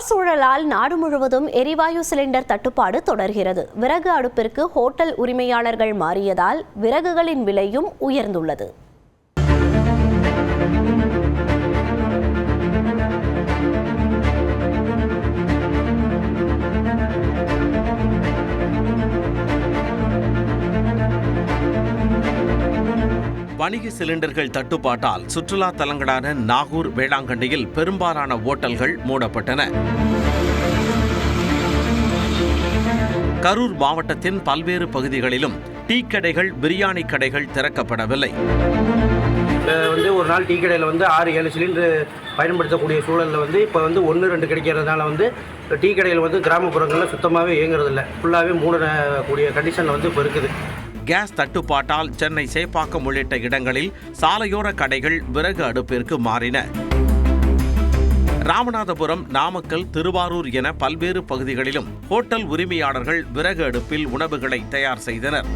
போர் சூழலால் நாடு முழுவதும் எரிவாயு சிலிண்டர் தட்டுப்பாடு தொடர்கிறது. விறகு அடுப்பிற்கு ஹோட்டல் உரிமையாளர்கள் மாறியதால் விறகுகளின் விலையும் உயர்ந்துள்ளது. வணிக சிலிண்டர்கள் தட்டுப்பாட்டால் சுற்றுலா தலங்களான நாகூர், வேளாங்கண்ணியில் பெரும்பாலான ஓட்டல்கள் மூடப்பட்டன. கரூர் மாவட்டத்தின் பல்வேறு பகுதிகளிலும் டீ கடைகள், பிரியாணி கடைகள் திறக்கப்படவில்லை. ஒரு நாள் டீ கடையில் 6-7 சிலிண்டர் பயன்படுத்தக்கூடிய சூழலில் இப்போ 1-2 கிடைக்கிறதுனால டீ கடையில் கிராமப்புறங்களில் சுத்தமாகவே இயங்குறதில்லை. ஃபுல்லாகவே மூடக்கூடிய கண்டிஷனில் இப்போ இருக்குது. கேஸ் தட்டுப்பாட்டால் சென்னை சேப்பாக்கம் உள்ளிட்ட இடங்களில் சாலையோர கடைகள் விறகு அடுப்பிற்கு மாறின. ராமநாதபுரம், நாமக்கல், திருவாரூர் என பல்வேறு பகுதிகளிலும் ஹோட்டல் உரிமையாளர்கள் விறகு அடுப்பில் உணவுகளை தயார் செய்தனர்.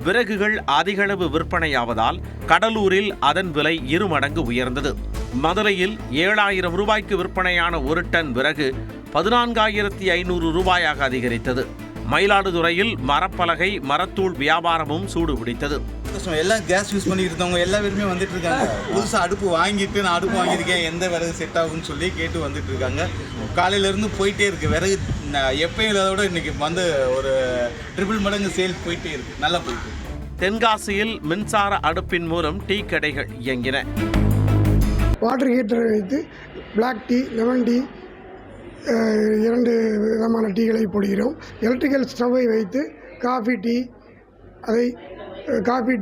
விறகுகள் அதிகளவு விற்பனையாவதால் கடலூரில் அதன் விலை 2 மடங்கு உயர்ந்தது. மதுரையில் 7,000 ரூபாய்க்கு விற்பனையான 1 டன் விறகு 14,500 ரூபாயாக அதிகரித்தது. மயிலாடுதுறையில் மரப்பலகை, மரத்தூள் வியாபாரமும் சூடு பிடித்தது. எல்லாம் கேஸ் யூஸ் பண்ணிட்டு இருந்தவங்க எல்லா பேருமே வந்துட்டு இருக்காங்க. புதுசாக அடுப்பு வாங்கிட்டு நான் அடுப்பு வாங்கியிருக்கேன், எந்த விறகு செட் ஆகுன்னு சொல்லி கேட்டு வந்துட்டு இருக்காங்க. காலையிலேருந்து போயிட்டே இருக்கு விறகு. எப்பயும் இல்லாதோட இன்னைக்கு ஒரு 3 மடங்கு சேல் போயிட்டே இருக்கு, நல்லா போயிட்டு. தென்காசியில் மின்சார அடுப்பின் மூலம் டீ கடைகள் இயங்கின. வாட்டர் ஹீட்டரை வைத்து பிளாக் டீ, லெமன் டீ 2 விதமான டீகளை போடுகிறோம். எலக்ட்ரிக்கல் ஸ்டவ்வை வைத்து காஃபி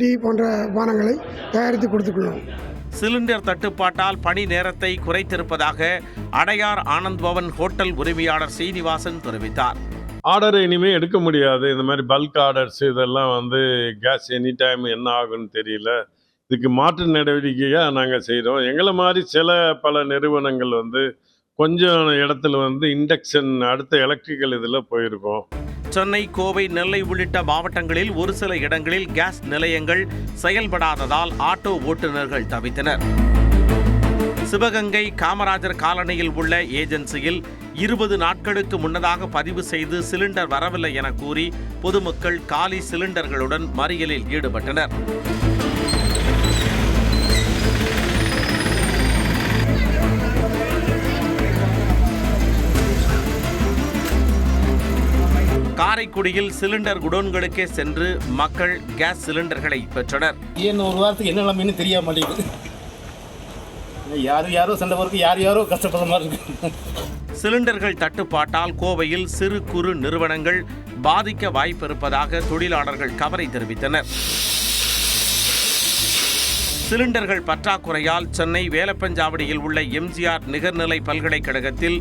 டீ போன்ற பானங்களை தயாரித்து கொடுத்துக்கொள்ளும். சிலிண்டர் தட்டுப்பாட்டால் பணி நேரத்தை குறைத்திருப்பதாக அடையார் ஆனந்த் பவன் ஹோட்டல் உரிமையாளர் சீனிவாசன் தெரிவித்தார். ஆர்டரை இனிமேல் எடுக்க முடியாது. இந்த மாதிரி பல்க் ஆர்டர்ஸ் இதெல்லாம் கேஸ் எனி டைம் என்ன ஆகுன்னு தெரியல. இதுக்கு மாற்று நடவடிக்கையாக நாங்கள் செய்கிறோம். எங்களை மாதிரி பல நிறுவனங்கள் கொஞ்சம் இடத்துல இண்டக்ஷன் அடுத்த எலக்ட்ரிக்கல் இதில் போயிருக்கோம். சென்னை, கோவை, நெல்லை உள்ளிட்ட மாவட்டங்களில் ஒரு சில இடங்களில் கேஸ் நிலையங்கள் செயல்படாததால் ஆட்டோ ஓட்டுநர்கள் தவித்தனர். சிவகங்கை காமராஜர் காலனியில் உள்ள ஏஜென்சியில் 20 நாட்களுக்கு முன்னதாக பதிவு செய்து சிலிண்டர் வரவில்லை என கூறி பொதுமக்கள் காலி சிலிண்டர்களுடன் மறியலில் ஈடுபட்டனர். காரைக்குடியில் சிலிண்டர் குடோன்களுக்கே சென்று மக்கள் கேஸ் சிலிண்டர்களை பெற்றனர். ஒரு வாரத்துக்கு என்ன நிலைமைன்னு தெரிய மாட்டேங்குது. யாரோ சண்டை போறதுக்கு யாரோ கஷ்டப்படுற மாதிரி இருக்கு. சிலிண்டர்கள் தட்டுப்பாட்டால் கோவையில் சிறு குறு நிறுவனங்கள் பாதிக்க வாய்ப்பிருப்பதாக தொழிலாளர்கள் கவலை தெரிவித்தனர். சிலிண்டர்கள் பற்றாக்குறையால் சென்னை வேலப்பஞ்சாவடியில் உள்ள எம்ஜிஆர் நிகர்நிலை பல்கலைக்கழகத்தில்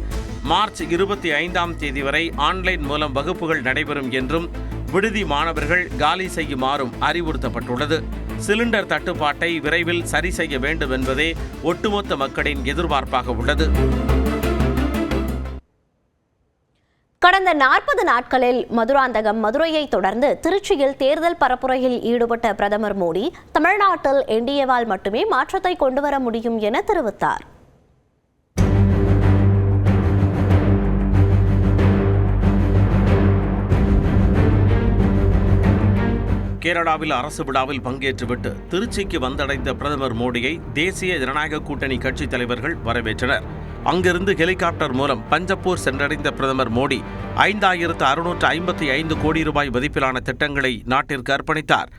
மார்ச் 25ஆம் தேதி வரை ஆன்லைன் மூலம் வகுப்புகள் நடைபெறும் என்றும் விடுதி மாணவர்கள் காலி செய்யுமாறும் அறிவுறுத்தப்பட்டுள்ளது. சிலிண்டர் தட்டுப்பாட்டை விரைவில் சரி செய்ய வேண்டும் என்பதே ஒட்டுமொத்த மக்களின் எதிர்பார்ப்பாக உள்ளது. கடந்த 40 நாட்களில் மதுராந்தகம், மதுரையை தொடர்ந்து திருச்சியில் தேர்தல் பரப்புரையில் ஈடுபட்ட பிரதமர் மோடி தமிழ்நாட்டில் என்டிஏவால் மட்டுமே மாற்றத்தை கொண்டுவர முடியும் என தெரிவித்தார். கேரளாவில் அரசு விழாவில் பங்கேற்றுவிட்டு திருச்சிக்கு வந்தடைந்த பிரதமர் மோடியை தேசிய ஜனநாயக கூட்டணி கட்சித் தலைவர்கள் வரவேற்றனர். அங்கிருந்து ஹெலிகாப்டர் மூலம் பஞ்சப்பூர் சென்றடைந்த பிரதமர் மோடி 5,655 கோடி ரூபாய் மதிப்பிலான திட்டங்களை நாட்டிற்கு அர்ப்பணித்தார்.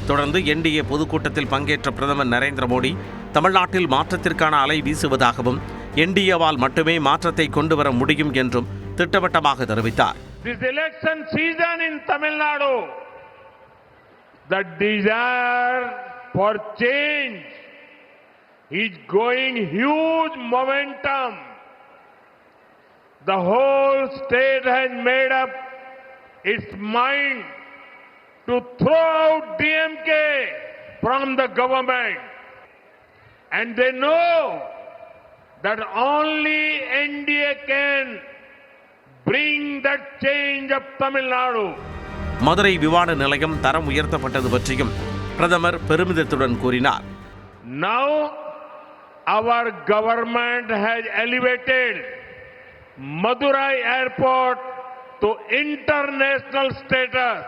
தொடர்ந்து என்டிஏ பொதுக்கூட்டத்தில் பங்கேற்ற பிரதமர் நரேந்திர மோடி தமிழ்நாட்டில் மாற்றத்திற்கான அலை வீசுவதாகவும் என்டிஏவால் மட்டுமே மாற்றத்தை கொண்டு வர முடியும் என்றும் திட்டவட்டமாக தெரிவித்தார். This election season in Tamil Nadu, the desire for change is going huge momentum. The whole state has made up its mind to throw out DMK from the government. And they know that only NDA can bring that change of Tamil Nadu. Madurai விமான நிலையம் தரம் உயர்த்தப்பட்டது பற்றியும் பிரதமர் பெருமிதத்துடன் கூறினார். Now our government has elevated Madurai Airport to international status.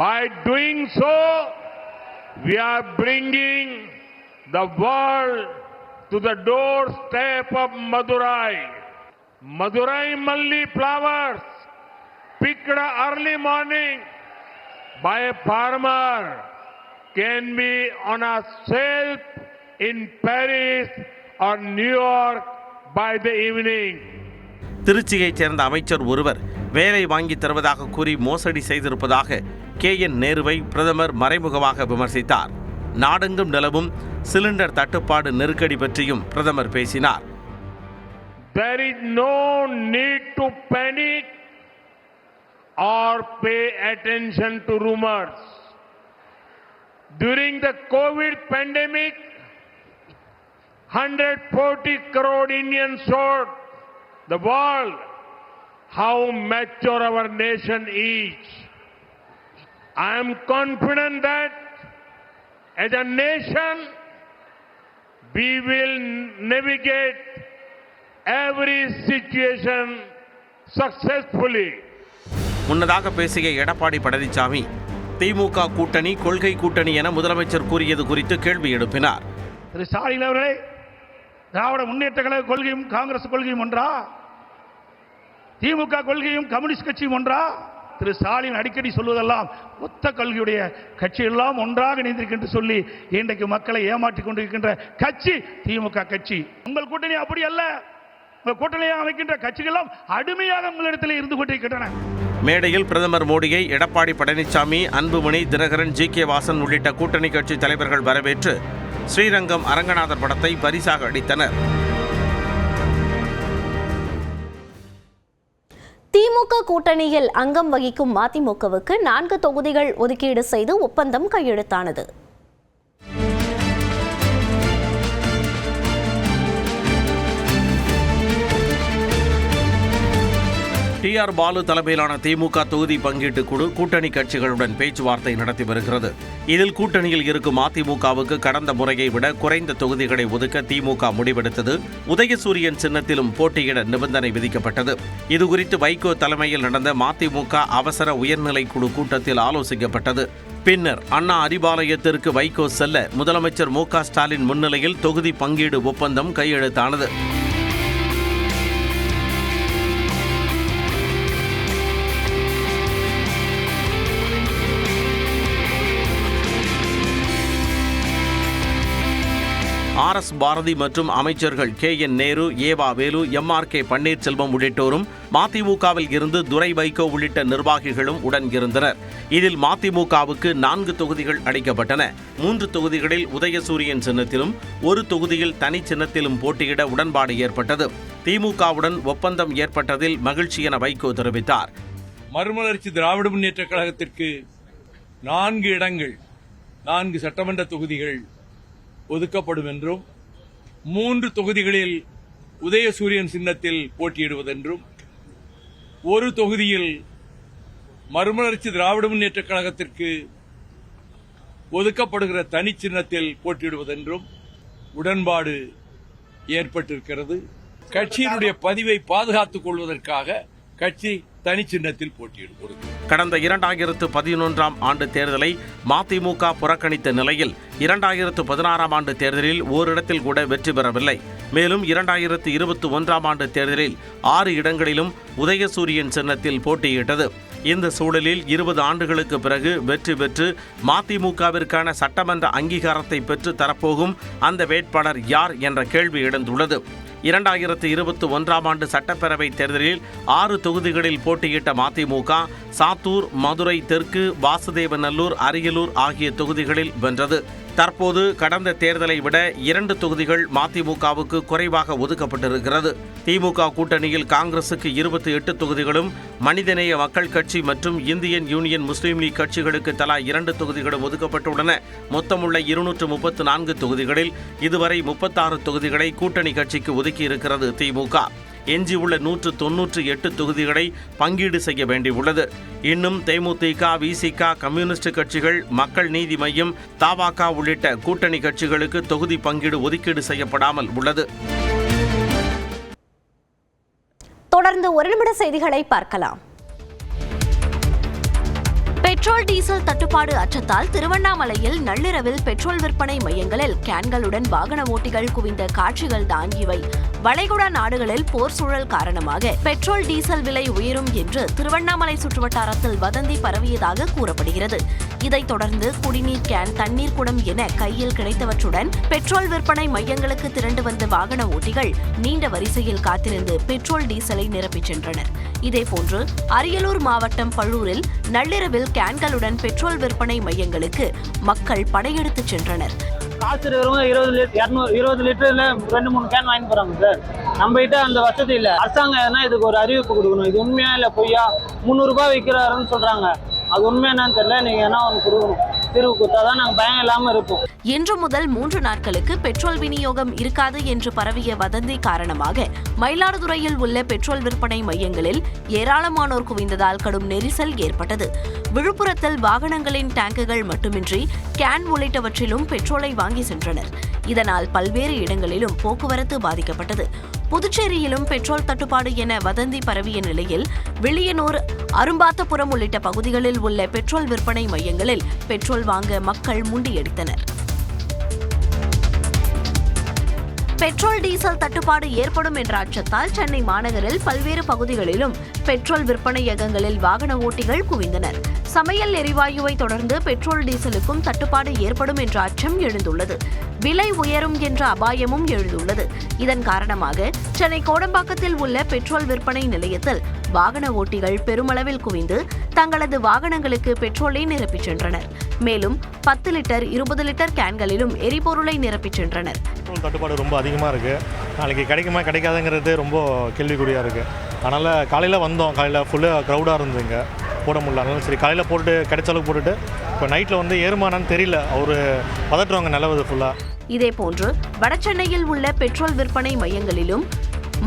By doing so, we are bringing the world to the doorstep of Madurai. Madurai Malli flowers picked early morning by a farmer can be on a shelf in Paris or New York by the evening. திருச்சியைச் சேர்ந்த அமைச்சர் ஒருவர் வேலை வாங்கி தருவதாக கூறி மோசடி செய்திருப்பதாக KN நேருவை பிரதமர் மறைமுகமாக விமர்சித்தார். நாடெங்கும் நிலவும் சிலிண்டர் தட்டுப்பாடு நெருக்கடி பற்றியும் பிரதமர் பேசினார். There is no need to panic or pay attention to rumors. During the COVID pandemic, 140 crore Indians showed the world how mature our nation is. I am confident that as a nation, we will navigate every situation successfully. முன்னதாக பேசிய எடப்பாடி பழனிசாமி திமுக கூட்டணி கொள்கை கூட்டணி என முதலமைச்சர் கூறியது குறித்து கேள்வி எழுப்பினார். திரு ஸ்டாலின் அவர்களே, திராவிட முன்னேற்ற கழக கொள்கையும் காங்கிரஸ் கொள்கையும் ஒன்றா? திமுக கொள்கையும் கம்யூனிஸ்ட் கட்சியும் ஒன்றா? திரு ஸ்டாலின் அடிக்கடி சொல்வதெல்லாம் ஒத்த கொள்கையுடைய கட்சியெல்லாம் ஒன்றாக இணைந்திருக்கின்ற சொல்லி இன்றைக்கு மக்களை ஏமாற்றிக் கொண்டிருக்கின்ற கட்சி திமுக கட்சி. உங்கள் கூட்டணி அப்படி அல்ல. உங்கள் கூட்டணியை அமைக்கின்ற கட்சிகளெல்லாம் அடிமையாக உங்களிடத்தில் இருந்து கொண்டிருக்கின்றன. மேடையில் பிரதமர் மோடியை எடப்பாடி பழனிசாமி, அன்புமணி, தினகரன், GK வாசன் உள்ளிட்ட கூட்டணி கட்சி தலைவர்கள் வரவேற்று ஸ்ரீரங்கம் அரங்கநாதர் படத்தை பரிசாக அளித்தனர். திமுக கூட்டணியில் அங்கம் வகிக்கும் மதிமுகவுக்கு 4 தொகுதிகள் ஒதுக்கீடு செய்து ஒப்பந்தம் கையெழுத்தானது. TR பாலு தலைமையிலான திமுக தொகுதி பங்கீட்டு குழு கூட்டணி கட்சிகளுடன் பேச்சுவார்த்தை நடத்தி வருகிறது. இதில் கூட்டணியில் இருக்கும் அதிமுகவுக்கு கடந்த முறையை விட குறைந்த தொகுதிகளை ஒதுக்க திமுக முடிவெடுத்தது. உதயசூரியன் சின்னத்திலும் போட்டியிட நிபந்தனை விதிக்கப்பட்டது. இதுகுறித்து வைகோ தலைமையில் நடந்த மதிமுக அவசர உயர்நிலை குழு கூட்டத்தில் ஆலோசிக்கப்பட்டது. பின்னர் அண்ணா அறிவாலயத்திற்கு வைகோ செல்ல முதலமைச்சர் MK ஸ்டாலின் முன்னிலையில் தொகுதி பங்கீடு ஒப்பந்தம் கையெழுத்தானது. RS பாரதி மற்றும் அமைச்சர்கள் KN நேரு, ஏவா வேலு, MRK பன்னீர்செல்வம் உள்ளிட்டோரும் மதிமுகவில் இருந்து துரை வைகோ உள்ளிட்ட நிர்வாகிகளும் உடன் இருந்தனர். இதில் மதிமுகவுக்கு 4 தொகுதிகள் அளிக்கப்பட்டன. 3 தொகுதிகளில் உதயசூரியன் சின்னத்திலும் 1 தொகுதியில் தனி சின்னத்திலும் போட்டியிட உடன்பாடு ஏற்பட்டது. திமுகவுடன் ஒப்பந்தம் ஏற்பட்டதில் மகிழ்ச்சி என வைகோ தெரிவித்தார். மறுமலர்ச்சி திராவிட முன்னேற்ற கழகத்திற்கு 4 இடங்கள், 4 சட்டமன்ற தொகுதிகள் ஒதுக்கப்படும் என்றும் 3 தொகுதிகளில் உதயசூரியன் சின்னத்தில் போட்டியிடுவதென்றும் 1 தொகுதியில் மறுமலர்ச்சி திராவிட முன்னேற்ற கழகத்திற்கு ஒதுக்கப்படுகிற தனி சின்னத்தில் போட்டியிடுவதென்றும் உடன்பாடு ஏற்பட்டிருக்கிறது. கட்சியினுடைய பதிவை பாதுகாத்துக் கொள்வதற்காக கட்சி தனி சின்னத்தில் போட்டியிடுகிறது. கடந்த 2011ஆம் ஆண்டு தேர்தலை மதிமுக புறக்கணித்த நிலையில் 2016ஆம் ஆண்டு தேர்தலில் ஓரிடத்தில் கூட வெற்றி பெறவில்லை. மேலும் 2021ஆம் ஆண்டு தேர்தலில் 6 இடங்களிலும் உதயசூரியன் சின்னத்தில் போட்டியிட்டது. இந்த சூழலில் 20 ஆண்டுகளுக்கு பிறகு வெற்றி பெற்று மதிமுகவிற்கான சட்டமன்ற அங்கீகாரத்தை பெற்று தரப்போகும் அந்த வேட்பாளர் யார் என்ற கேள்வி எழுந்துள்ளது. 2021ஆம் ஆண்டு சட்டப்பேரவை தேர்தலில் 6 தொகுதிகளில் போட்டியிட்ட மதிமுக சாத்தூர், மதுரை தெற்கு, வாசுதேவநல்லூர், அரியலூர் ஆகிய தொகுதிகளில் வென்றது. தற்போது கடந்த தேர்தலை விட 2 தொகுதிகள் மதிமுகவுக்கு குறைவாக ஒதுக்கப்பட்டிருக்கிறது. திமுக கூட்டணியில் காங்கிரசுக்கு 28 தொகுதிகளும், மனிதநேய மக்கள் கட்சி மற்றும் இந்தியன் யூனியன் முஸ்லீம் லீக் கட்சிகளுக்கு தலா 2 தொகுதிகளும் ஒதுக்கப்பட்டுள்ளன. மொத்தமுள்ள 234 தொகுதிகளில் இதுவரை 36 தொகுதிகளை கூட்டணி கட்சிக்கு ஒதுக்கியிருக்கிறது திமுக. எஞ்சியுள்ள 198 தொகுதிகளை பங்கீடு செய்ய வேண்டியுள்ளது. இன்னும் தேமுதிக, விசிக, கம்யூனிஸ்ட் கட்சிகள், மக்கள் நீதி மய்யம், தபாக உள்ளிட்ட கூட்டணி கட்சிகளுக்கு தொகுதி பங்கீடு ஒதுக்கீடு செய்யப்படாமல் உள்ளது. தொடர்ந்து 1 நிமிட செய்திகளை பார்க்கலாம். பெட்ரோல் டீசல் தட்டுப்பாடு அச்சத்தால் திருவண்ணாமலையில் நள்ளிரவில் பெட்ரோல் விற்பனை மையங்களில் கேன்களுடன் வாகன ஓட்டிகள் குவிந்த காட்சிகள் தான் இவை. வளைகுடா நாடுகளில் போர் சூழல் காரணமாக பெட்ரோல் டீசல் விலை உயரும் என்று திருவண்ணாமலை சுற்றுவட்டாரத்தில் வதந்தி பரவியதாக கூறப்படுகிறது. இதைத் தொடர்ந்து குடிநீர் கேன், தண்ணீர் குடம் என கையில் கிடைத்தவற்றுடன் பெட்ரோல் விற்பனை மையங்களுக்கு திரண்டு வந்த வாகன ஓட்டிகள் நீண்ட வரிசையில் காத்திருந்து பெட்ரோல் டீசலை நிரப்பிச் சென்றனர். இதேபோன்று அரியலூர் மாவட்டம் பழூரில் நள்ளிரவில் கேன்களுடன் பெட்ரோல் விற்பனை மையங்களுக்கு மக்கள் படையெடுத்துச் சென்றனர். காசு இருக்கிறவங்க 20 லிட்டர்ல 2-3 கேன் வாங்கி போறாங்க சார். நம்ம கிட்ட அந்த வசதி இல்லை. அரசாங்கம் எதனா இதுக்கு ஒரு அறிவிப்பு கொடுக்கணும். இது உண்மையா இல்லை பொய்யா? 300 ரூபாய் விற்கிறாருன்னு சொல்றாங்க. அது உண்மை என்னன்னு தெரியல. நீங்க என்ன ஒன்று கொடுக்கணும். தீர்வு கொடுத்தாதான் நாங்கள் பயம் இல்லாம இருப்போம். இன்று முதல் 3 நாட்களுக்கு பெட்ரோல் விநியோகம் இருக்காது என்று பரவிய வதந்தி காரணமாக மயிலாடுதுறையில் உள்ள பெட்ரோல் விற்பனை மையங்களில் ஏராளமானோர் குவிந்ததால் கடும் நெரிசல் ஏற்பட்டது. விழுப்புரத்தில் வாகனங்களின் டேங்குகள் மட்டுமின்றி கேன் உள்ளிட்டவற்றிலும் பெட்ரோலை வாங்கி சென்றனர். இதனால் பல்வேறு இடங்களிலும் போக்குவரத்து பாதிக்கப்பட்டது. புதுச்சேரியிலும் பெட்ரோல் தட்டுப்பாடு என வதந்தி பரவிய நிலையில் வில்லியனூர், அரும்பாத்தபுரம் உள்ளிட்ட பகுதிகளில் உள்ள பெட்ரோல் விற்பனை மையங்களில் பெட்ரோல் வாங்க மக்கள் முண்டியடித்தனர். பெட்ரோல் டீசல் தட்டுப்பாடு ஏற்படும் என்ற அச்சத்தால் சென்னை மாநகரில் பல்வேறு பகுதிகளிலும் பெட்ரோல் விற்பனையகங்களில் வாகன ஓட்டிகள் குவிந்தனர். சமையல் எரிவாயுவை தொடர்ந்து பெட்ரோல் டீசலுக்கும் தட்டுப்பாடு ஏற்படும் என்ற அச்சம் எழுந்துள்ளது. விலை உயரும் என்ற அபாயமும் எழுந்துள்ளது. இதன் காரணமாக சென்னை கோடம்பாக்கத்தில் உள்ள பெட்ரோல் விற்பனை நிலையத்தில் வாகன ஓட்டிகள் பெருமளவில் குவிந்து தங்களது வாகனங்களுக்கு பெட்ரோலை நிரப்பிச் சென்றனர். மேலும் 10 லிட்டர், 20 லிட்டர் கேன்களிலும் எரிபொருளை நிரப்பிச் சென்றனர். பெட்ரோல் தட்டுப்பாடு ரொம்ப அதிகமாக இருக்குது. நாளைக்கு கிடைக்குமா கிடைக்காதுங்கிறது ரொம்ப கேள்விக்குறியாக இருக்குது. அதனால் காலையில் வந்தோம். காலையில் ஃபுல்லாக க்ரௌடாக இருந்ததுங்க, போட முடியல. அதனால சரி காலையில் போட்டு கிடைச்ச அளவுக்கு போட்டுட்டு இப்போ நைட்டில் வந்து ஏறுமானான்னு தெரியல. அவர் பதட்டுவாங்க நிலவுது ஃபுல்லாக. இதேபோன்று வடசென்னையில் உள்ள பெட்ரோல் விற்பனை மையங்களிலும்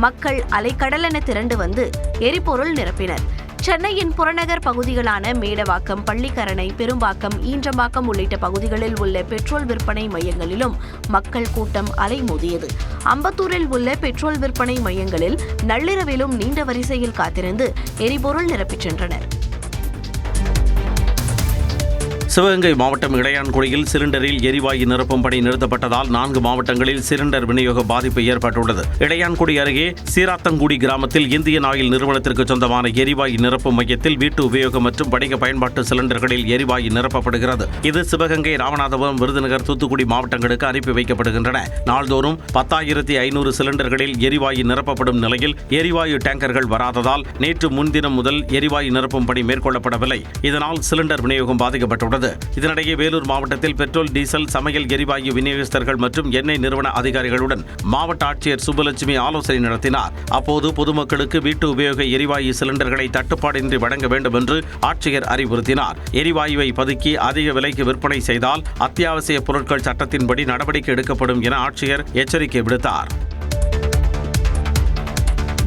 மக்கள் அலைக்கடலென திரண்டு வந்து எரிபொருள் நிரப்பினர். சென்னையின் புறநகர் பகுதிகளான மேடவாக்கம், பள்ளிக்கரணை, பெரும்பாக்கம், ஈன்றம்பாக்கம் உள்ளிட்ட பகுதிகளில் உள்ள பெட்ரோல் விற்பனை மையங்களிலும் மக்கள் கூட்டம் அலைமோதியது. அம்பத்தூரில் உள்ள பெட்ரோல் விற்பனை மையங்களில் நள்ளிரவிலும் நீண்ட வரிசையில் காத்திருந்து எரிபொருள் நிரப்பிச் சென்றனர். சிவகங்கை மாவட்டம் இளையான்குடியில் சிலிண்டரில் எரிவாயு நிரப்பும் பணி நிறுத்தப்பட்டதால் 4 மாவட்டங்களில் சிலிண்டர் விநியோக பாதிப்பு ஏற்பட்டுள்ளது. இளையான்குடி அருகே சீராத்தங்குடி கிராமத்தில் இந்தியன் ஆயில் நிறுவனத்திற்கு சொந்தமான எரிவாயு நிரப்பும் மையத்தில் வீட்டு உபயோகம் மற்றும் வணிக பயன்பாட்டு சிலிண்டர்களில் எரிவாயு நிரப்பப்படுகிறது. இது சிவகங்கை, ராமநாதபுரம், விருதுநகர், தூத்துக்குடி மாவட்டங்களுக்கு அனுப்பி வைக்கப்படுகின்றன. நாள்தோறும் 10,500 சிலிண்டர்களில் எரிவாயு நிரப்பப்படும் நிலையில் எரிவாயு டேங்கர்கள் வராததால் நேற்று முன்தினம் முதல் எரிவாயு நிரப்பும் பணி மேற்கொள்ளப்படவில்லை. இதனால் சிலிண்டர் விநியோகம் பாதிக்கப்பட்டுள்ளது. இதனிடையே வேலூர் மாவட்டத்தில் பெட்ரோல், டீசல், சமையல் எரிவாயு விநியோகஸ்தர்கள் மற்றும் எண்ணெய் நிறுவன அதிகாரிகளுடன் மாவட்ட ஆட்சியர் சுப்புலட்சுமி ஆலோசனை நடத்தினார். அப்போது பொதுமக்களுக்கு வீட்டு உபயோக எரிவாயு சிலிண்டர்களை தட்டுப்பாடின்றி வழங்க வேண்டும் என்று ஆட்சியர் அறிவுறுத்தினார். எரிவாயுவை பதுக்கி அதிக விலைக்கு விற்பனை செய்தால் அத்தியாவசிய பொருட்கள் சட்டத்தின்படி நடவடிக்கை எடுக்கப்படும் என ஆட்சியர் எச்சரிக்கை விடுத்தார்.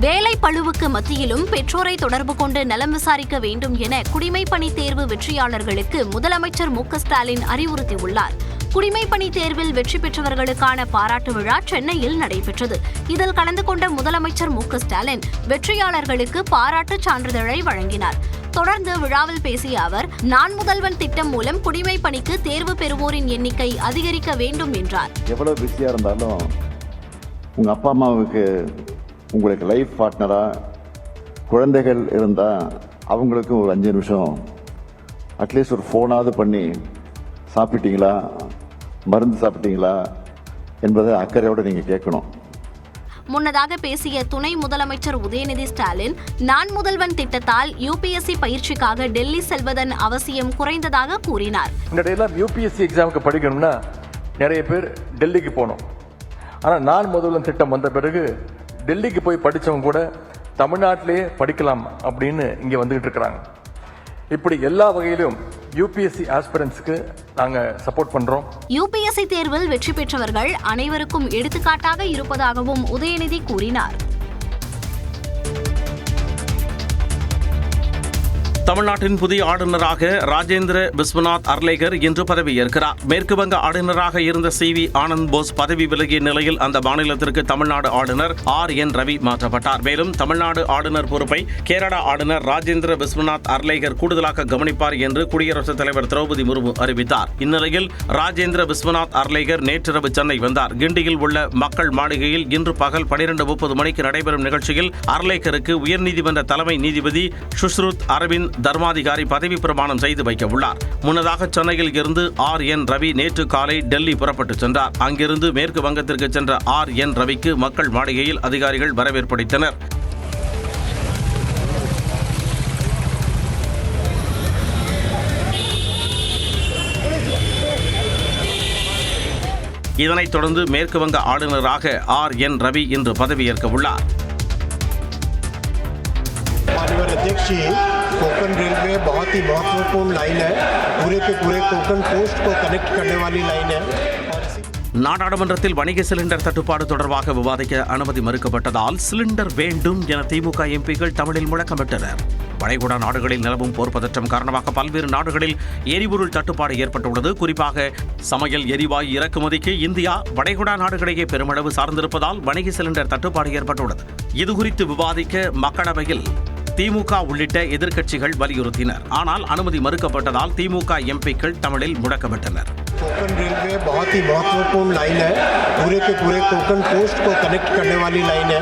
வேலை பளுவுக்கு மத்தியிலும் பெற்றோரை தொடர்பு கொண்டு நலம் விசாரிக்க வேண்டும் என குடிமைப்பணி தேர்வு வெற்றியாளர்களுக்கு முதலமைச்சர் மு.க.ஸ்டாலின் அறிவுறுத்தியுள்ளார். குடிமைப்பணி தேர்வில் வெற்றி பெற்றவர்களுக்கான பாராட்டு விழா சென்னையில் நடைபெற்றது. இதில் கலந்து கொண்ட முதலமைச்சர் மு.க.ஸ்டாலின் வெற்றியாளர்களுக்கு பாராட்டுச் சான்றிதழை வழங்கினார். தொடர்ந்து விழாவில் பேசிய அவர், நான் முதல்வன் திட்டம் மூலம் குடிமைப்பணிக்கு தேர்வு பெறுவோரின் எண்ணிக்கை அதிகரிக்க வேண்டும் என்றார். எவ்வளவு பிஸியா இருந்தாலும் உங்க அப்பா அம்மாவுக்கு உங்களுக்கு லைஃப் பார்ட்னராக குழந்தைகள் இருந்தால் அவங்களுக்கு ஒரு 5 நிமிஷம் அட்லீஸ்ட் ஒரு ஃபோனாவது பண்ணி சாப்பிட்டீங்களா, மருந்து சாப்பிட்டீங்களா என்பதை அக்கறையோடு நீங்கள் கேட்கணும். முன்னதாக பேசிய துணை முதலமைச்சர் உதயநிதி ஸ்டாலின், நான் முதல்வன் திட்டத்தால் யூபிஎஸ்சி பயிற்சிக்காக டெல்லி செல்வதன் அவசியம் குறைந்ததாக கூறினார். இந்த யூபிஎஸ்சி எக்ஸாமுக்கு படிக்கணும்னா நிறைய பேர் டெல்லிக்கு போனோம். ஆனால் நான் முதல்வன் திட்டம் வந்த பிறகு டெல்லிக்கு போய் படித்தவங்க கூட தமிழ்நாட்டிலேயே படிக்கலாம் அப்படின்னு இங்கே வந்துகிட்டு இருக்கிறாங்க. இப்படி எல்லா வகையிலும் யூபிஎஸ்சி ஆஸ்பிரன்ட்ஸ்க்கு நாங்கள் சப்போர்ட் பண்ணுறோம். யூபிஎஸ்சி தேர்வில் வெற்றி பெற்றவர்கள் அனைவருக்கும் எடுத்துக்காட்டாக இருப்பதாகவும் உதயநிதி கூறினார். தமிழ்நாட்டின் புதிய ஆளுநராக ராஜேந்திர விஸ்வநாத் அர்லேகர் இன்று பதவியேற்கிறார். மேற்குவங்க ஆளுநராக இருந்த CV ஆனந்த் போஸ் பதவி விலகிய நிலையில் அந்த மாநிலத்திற்கு தமிழ்நாடு ஆளுநர் RN ரவி மாற்றப்பட்டார். மேலும் தமிழ்நாடு ஆளுநர் பொறுப்பை கேரளா ஆளுநர் ராஜேந்திர விஸ்வநாத் அர்லேகர் கூடுதலாக கவனிப்பார் என்று குடியரசுத் தலைவர் திரௌபதி முர்மு அறிவித்தார். இந்நிலையில் ராஜேந்திர விஸ்வநாத் அர்லேகர் நேற்றிரவு சென்னை வந்தார். கிண்டியில் உள்ள மக்கள் மாளிகையில் இன்று பகல் 12:30 மணிக்கு நடைபெறும் நிகழ்ச்சியில் அர்லேகருக்கு உயர்நீதிமன்ற தலைமை நீதிபதி சுஷ்ருத் அரவிந்த் தர்மாதிகாரி பதவி பிரமாணம் செய்து வைக்க உள்ளார். முன்னதாக சென்னையில் இருந்து RN ரவி நேற்று காலை டெல்லி புறப்பட்டு சென்றார். அங்கிருந்து மேற்கு வங்கத்திற்கு சென்ற RN ரவிக்கு மக்கள் மாளிகையில் அதிகாரிகள் வரவேற்பளித்தனர். இதனைத் தொடர்ந்து மேற்கு வங்க ஆளுநராக RN ரவி இன்று பதவியேற்க உள்ளார். माननीय अध्यक्ष जी, कोंकण रेलवे बहुत ही महत्वपूर्ण लाइन है, पूरे के पूरे कोंकण कोस्ट को कनेक्ट करने वाली लाइन है. நாடாளுமன்றத்தில் வணிக சிலிண்டர் தட்டுப்பாடு தொடர்பாக விவாதிக்க அனுமதி மறுக்கப்பட்டதால் சிலிண்டர் வேண்டும் என திமுக எம்பிக்கள் தமிழில் முழக்கமிட்டனர். வளைகுடா நாடுகளில் நிலவும் போர் பதற்றம் காரணமாக பல்வேறு நாடுகளில் எரிபொருள் தட்டுப்பாடு ஏற்பட்டுள்ளது. குறிப்பாக சமையல் எரிவாயு இறக்குமதிக்கு இந்தியா வளைகுடா நாடுகளையே பெருமளவு சார்ந்திருப்பதால் வணிக சிலிண்டர் தட்டுப்பாடு ஏற்பட்டுள்ளது. இதுகுறித்து விவாதிக்க மக்களவையில் திமுக உள்ளிட்ட எதிர்க்கட்சிகள் வலியுறுத்தினர். ஆனால் அனுமதி மறுக்கப்பட்டதால் திமுக எம்பிக்கள் தமிழில் முழக்கமிட்டனர். कोंकण रेलवे बहुत ही महत्वपूर्ण लाइन है, पूरे के पूरे कोंकण कोस्ट को कनेक्ट करने वाली लाइन है.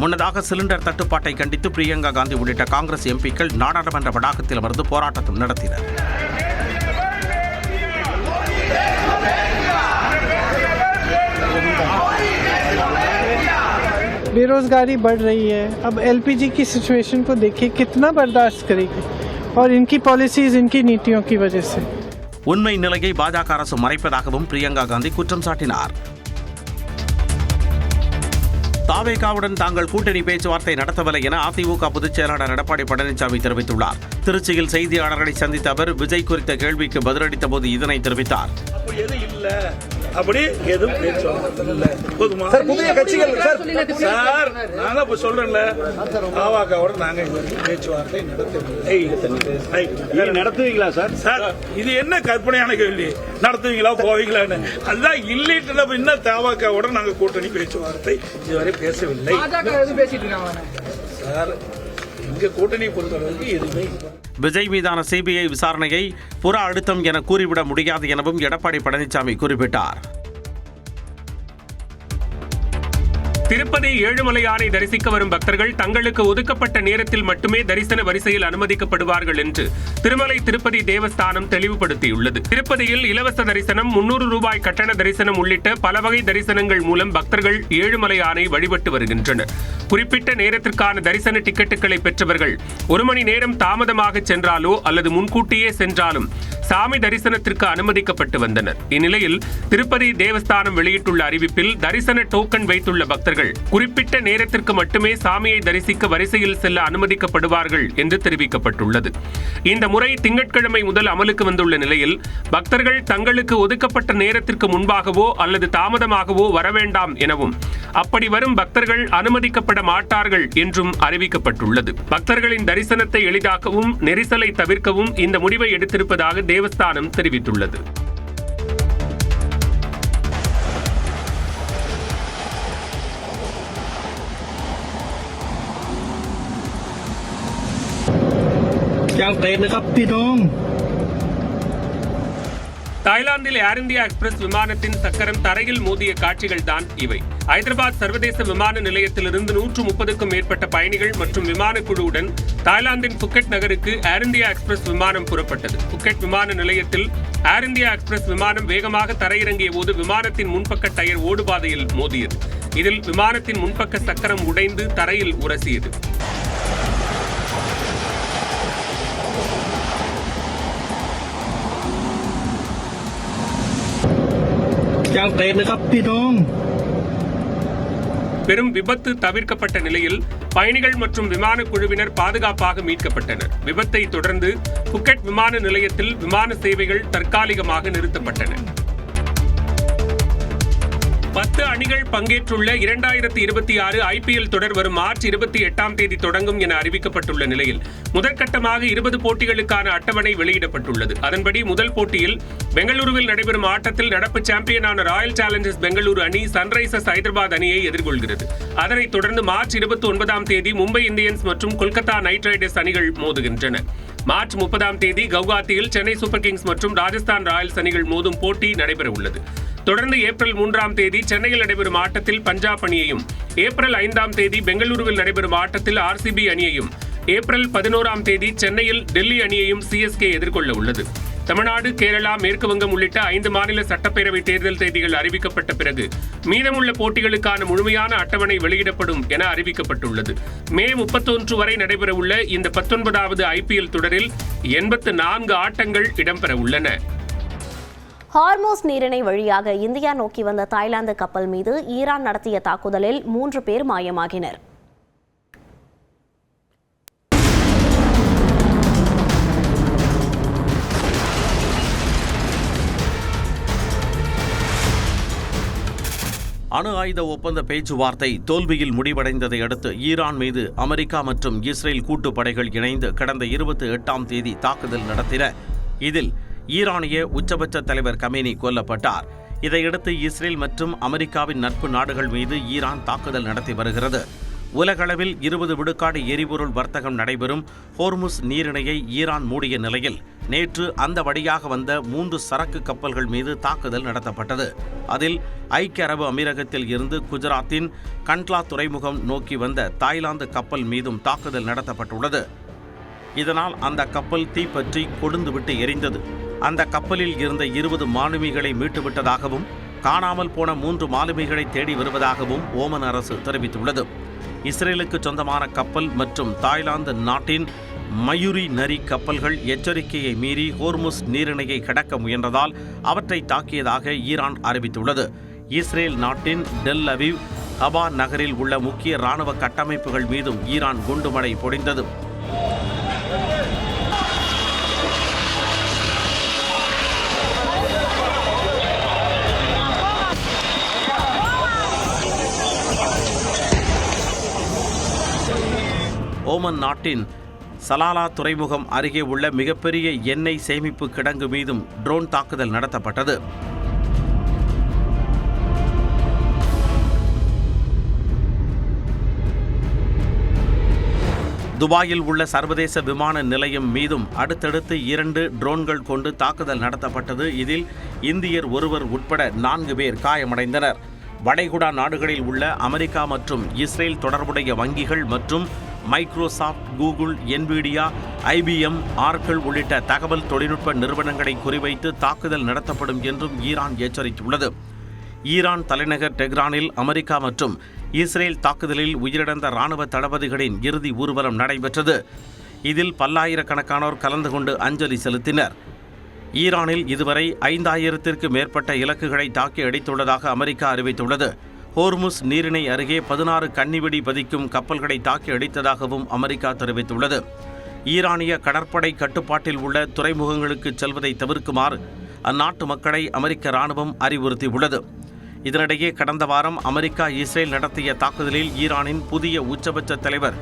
முன்னதாக சிலிண்டர் தட்டுப்பாட்டை கண்டித்து பிரியங்கா காந்தி உள்ளிட்ட காங்கிரஸ் எம்பிக்கள் நாடாளுமன்ற வளாகத்தில் அமர்ந்து போராட்டம் நடத்தினர். बेरोजगारी बढ़ रही है. अब LPG की सिचुएशन को देखिए, कितना बर्दाश्त करेगी, और इनकी पॉलिसीज, इनकी नीतियों की वजह से. உண்மை நிலையை பாஜக அரசு மறைப்பதாகவும் பிரியங்கா காந்தி குற்றம் சாட்டினார். தாவேகாவுடன் தாங்கள் கூட்டணி பேச்சுவார்த்தை நடத்தவில்லை என அதிமுக பொதுச் செயலாளர் எடப்பாடி பழனிசாமி தெரிவித்துள்ளார். திருச்சியில் செய்தியாளர்களை சந்தித்த அவர் விஜய் குறித்த கேள்விக்கு பதிலளித்த போது இதனை தெரிவித்தார். அப்படி எதுவும் புதிய கட்சிகள் சார் நான் இப்ப சொல்றேன்ல, பாமகவோட நாங்க பேச்சுவார்த்தை நடத்துவீங்களா சார்? சார் இது என்ன கற்பனையான கேள்வி, நடத்துவீங்களா போவீங்களான்னு? அதுதான் இல்லைட்டு இன்னும் பாமகவோட நாங்க கூட்டணி பேச்சுவார்த்தை இதுவரை பேசவில்லை சார். இங்க கூட்டணி பொறுத்தவரைக்கும் எதுவுமே விஜய் மீதான CBI விசாரணையை புற அழுத்தம் என கூறிவிட முடியாது எனவும் எடப்பாடி பழனிசாமி குறிப்பிட்டார். திருப்பதி ஏழுமலையானை தரிசிக்க வரும் பக்தர்கள் தங்களுக்கு ஒதுக்கப்பட்ட நேரத்தில் மட்டுமே தரிசன வரிசையில் அனுமதிக்கப்படுவார்கள் என்று திருமலை திருப்பதி தேவஸ்தானம் தெளிவுபடுத்தியுள்ளது. திருப்பதியில் இலவச தரிசனம், 300 ரூபாய் கட்டண தரிசனம் உள்ளிட்ட பல வகை தரிசனங்கள் மூலம் பக்தர்கள் ஏழுமலையானை வழிபட்டு வருகின்றனர். குறிப்பிட்ட நேரத்திற்கான தரிசன டிக்கெட்டுகளை பெற்றவர்கள் 1 மணி நேரம் தாமதமாக சென்றாலோ அல்லது முன்கூட்டியே சென்றாலும் சாமி தரிசனத்திற்கு அனுமதிக்கப்பட்டு வந்தனர். இந்நிலையில் திருப்பதி தேவஸ்தானம் வெளியிட்டுள்ள அறிவிப்பில் தரிசன டோக்கன் வைத்துள்ள பக்தர்கள் குறிப்பிட்ட நேரத்திற்கு மட்டுமே சாமியை தரிசிக்க வரிசையில் செல்ல அனுமதிக்கப்படுவார்கள் என்று தெரிவிக்கப்பட்டுள்ளது. இந்த முறை திங்கட்கிழமை முதல் அமலுக்கு வந்துள்ள நிலையில் பக்தர்கள் தங்களுக்கு ஒதுக்கப்பட்ட நேரத்திற்கு முன்பாகவோ அல்லது தாமதமாகவோ வரவேண்டாம் எனவும் அப்படி வரும் பக்தர்கள் அனுமதிக்கப்பட மாட்டார்கள் என்றும் அறிவிக்கப்பட்டுள்ளது. பக்தர்களின் தரிசனத்தை எளிதாக்கவும் நெரிசலை தவிர்க்கவும் இந்த முடிவை எடுத்திருப்பதாக தேவஸ்தானம் தெரிவித்துள்ளது. தாய்லாந்தில் ஏர் இந்தியா எக்ஸ்பிரஸ் விமானத்தின் சக்கரம் தரையில் மோதிய காட்சிகள் தான் இவை. ஐதராபாத் சர்வதேச விமான நிலையத்திலிருந்து 130க்கும் மேற்பட்ட பயணிகள் மற்றும் விமான குழுவுடன் தாய்லாந்தின் புக்கெட் நகருக்கு ஏர் இந்தியா எக்ஸ்பிரஸ் விமானம் புறப்பட்டது. புக்கெட் விமான நிலையத்தில் ஏர் இந்தியா எக்ஸ்பிரஸ் விமானம் வேகமாக தரையிறங்கிய போது விமானத்தின் முன்பக்க டயர் ஓடுபாதையில் மோதியது. இதில் விமானத்தின் முன்பக்க சக்கரம் உடைந்து தரையில் உரசியது. பெரும் விபத்து தவிர்க்கப்பட்ட நிலையில் பயணிகள் மற்றும் விமான குழுவினர் பாதுகாப்பாக மீட்கப்பட்டனர். விபத்தை தொடர்ந்து புக்கெட் விமான நிலையத்தில் விமான சேவைகள் தற்காலிகமாக நிறுத்தப்பட்டன. 10 அணிகள் பங்கேற்றுள்ள 2026 IPL தொடர் வரும் மார்ச் 28ஆம் தேதி தொடங்கும் என அறிவிக்கப்பட்டுள்ள நிலையில் முதற்கட்டமாக 20 போட்டிகளுக்கான அட்டவணை வெளியிடப்பட்டுள்ளது. அதன்படி முதல் போட்டியில் பெங்களூருவில் நடைபெறும் ஆட்டத்தில் நடப்பு சாம்பியனான ராயல் சேலஞ்சர்ஸ் பெங்களூரு அணி சன்ரைசர்ஸ் ஹைதராபாத் அணியை எதிர்கொள்கிறது. அதனைத் தொடர்ந்து மார்ச் 29ஆம் தேதி மும்பை இந்தியன்ஸ் மற்றும் கொல்கத்தா நைட் ரைடர்ஸ் அணிகள் மோதுகின்றன. மார்ச் 30ஆம் தேதி கவுஹாத்தியில் சென்னை சூப்பர் கிங்ஸ் மற்றும் ராஜஸ்தான் ராயல்ஸ் அணிகள் மோதும் போட்டி நடைபெற உள்ளது. தொடர்ந்து ஏப்ரல் 3ஆம் தேதி சென்னையில் நடைபெறும் ஆட்டத்தில் பஞ்சாப் அணியையும், ஏப்ரல் 5ஆம் தேதி பெங்களூருவில் நடைபெறும் ஆட்டத்தில் RCB அணியையும், ஏப்ரல் 11ஆம் தேதி சென்னையில் டெல்லி அணியையும் CSK எதிர்கொள்ள உள்ளது. தமிழ்நாடு, கேரளா, மேற்கு வங்கம் உள்ளிட்ட 5 மாநில சட்டப்பேரவை தேர்தல் தேதிகள் அறிவிக்கப்பட்ட பிறகு மீதமுள்ள போட்டிகளுக்கான முழுமையான அட்டவணை வெளியிடப்படும் என அறிவிக்கப்பட்டுள்ளது. மே 31 வரை நடைபெறவுள்ள இந்த 19வது IPL தொடரில் 84 ஆட்டங்கள் இடம்பெற உள்ளன. ஹார்மோஸ் நீரிணை வழியாக இந்தியா நோக்கி வந்த தாய்லாந்து கப்பல் மீது ஈரான் நடத்திய தாக்குதலில் 3 பேர் மாயமாகினர். அணு ஆயுத ஒப்பந்த பேச்சுவார்த்தை தோல்வியில் முடிவடைந்ததை அடுத்து ஈரான் மீது அமெரிக்கா மற்றும் இஸ்ரேல் கூட்டுப்படைகள் இணைந்து கடந்த 28ஆம் தேதி தாக்குதல் நடத்தின. இதில் ஈரானிய உச்சபட்ச தலைவர் கமேனி கொல்லப்பட்டார். இதையடுத்து இஸ்ரேல் மற்றும் அமெரிக்காவின் நட்பு நாடுகள் மீது ஈரான் தாக்குதல் நடத்தி வருகிறது. உலகளவில் 20 விழுக்காடு எரிபொருள் வர்த்தகம் நடைபெறும் ஹோர்முஸ் நீரிணையை ஈரான் மூடிய நிலையில் நேற்று அந்த வழியாக வந்த 3 சரக்கு கப்பல்கள் மீது தாக்குதல் நடத்தப்பட்டது. அதில் ஐக்கிய அரபு அமீரகத்தில் இருந்து குஜராத்தின் கண்ட்லா துறைமுகம் நோக்கி வந்த தாய்லாந்து கப்பல் மீதும் தாக்குதல் நடத்தப்பட்டுள்ளது. இதனால் அந்த கப்பல் தீப்பற்றி கொழுந்துவிட்டு எரிந்தது. அந்த கப்பலில் இருந்த 20 மாலுமிகளை மீட்டுவிட்டதாகவும் காணாமல் போன 3 மாலுமிகளை தேடி வருவதாகவும் ஓமன் அரசு தெரிவித்துள்ளது. இஸ்ரேலுக்கு சொந்தமான கப்பல் மற்றும் தாய்லாந்து நாட்டின் மயூரி நரி கப்பல்கள் எச்சரிக்கையை மீறி ஹோர்முஸ் நீரிணையை கடக்க முயன்றதால் அவற்றை தாக்கியதாக ஈரான் அறிவித்துள்ளது. இஸ்ரேல் நாட்டின் டெல் அவீவ், ஹபா நகரில் உள்ள முக்கிய இராணுவ கட்டமைப்புகள் மீதும் ஈரான் குண்டுமழை பொழிந்தது. ஓமன் நாட்டின் சலாலா துறைமுகம் அருகே உள்ள மிகப்பெரிய எண்ணெய் சேமிப்பு கிடங்கு மீதும் ட்ரோன் தாக்குதல் நடத்தப்பட்டது. துபாயில் உள்ள சர்வதேச விமான நிலையம் மீதும் அடுத்தடுத்து 2 ட்ரோன்கள் கொண்டு தாக்குதல் நடத்தப்பட்டது. இதில் இந்தியர் ஒருவர் உட்பட 4 பேர் காயமடைந்தனர். வளைகுடா நாடுகளில் உள்ள அமெரிக்கா மற்றும் இஸ்ரேல் தொடர்புடைய வங்கிகள் மற்றும் மைக்ரோசாப்ட், கூகுள், என்விடியா, IBM, ஆர்கல் உள்ளிட்ட தகவல் தொழில்நுட்ப நிறுவனங்களை குறிவைத்து தாக்குதல் நடத்தப்படும் என்றும் ஈரான் எச்சரித்துள்ளது. ஈரான் தலைநகர் டெஹ்ரானில் அமெரிக்கா மற்றும் இஸ்ரேல் தாக்குதலில் உயிரிழந்த இராணுவ தளபதிகளின் இறுதி ஊர்வலம் நடைபெற்றது. இதில் பல்லாயிரக்கணக்கானோர் கலந்து கொண்டு அஞ்சலி செலுத்தினர். ஈரானில் இதுவரை 5000த்திற்கு மேற்பட்ட இலக்குகளை தாக்கி அடித்துள்ளதாக அமெரிக்கா அறிவித்துள்ளது. ஹோர்முஸ் நீரிணை அருகே 16 கன்னிவெடி பதிக்கும் கப்பல்களை தாக்கி அடித்ததாகவும் அமெரிக்கா தெரிவித்துள்ளது. ஈரானிய கடற்படை கட்டுப்பாட்டில் உள்ள துறைமுகங்களுக்கு செல்வதை தவிர்க்குமாறு அந்நாட்டு மக்களை அமெரிக்க இராணுவம் அறிவுறுத்தியுள்ளது. இதனிடையே கடந்த வாரம் அமெரிக்கா இஸ்ரேல் நடத்திய தாக்குதலில் ஈரானின் புதிய உச்சபட்ச தலைவர்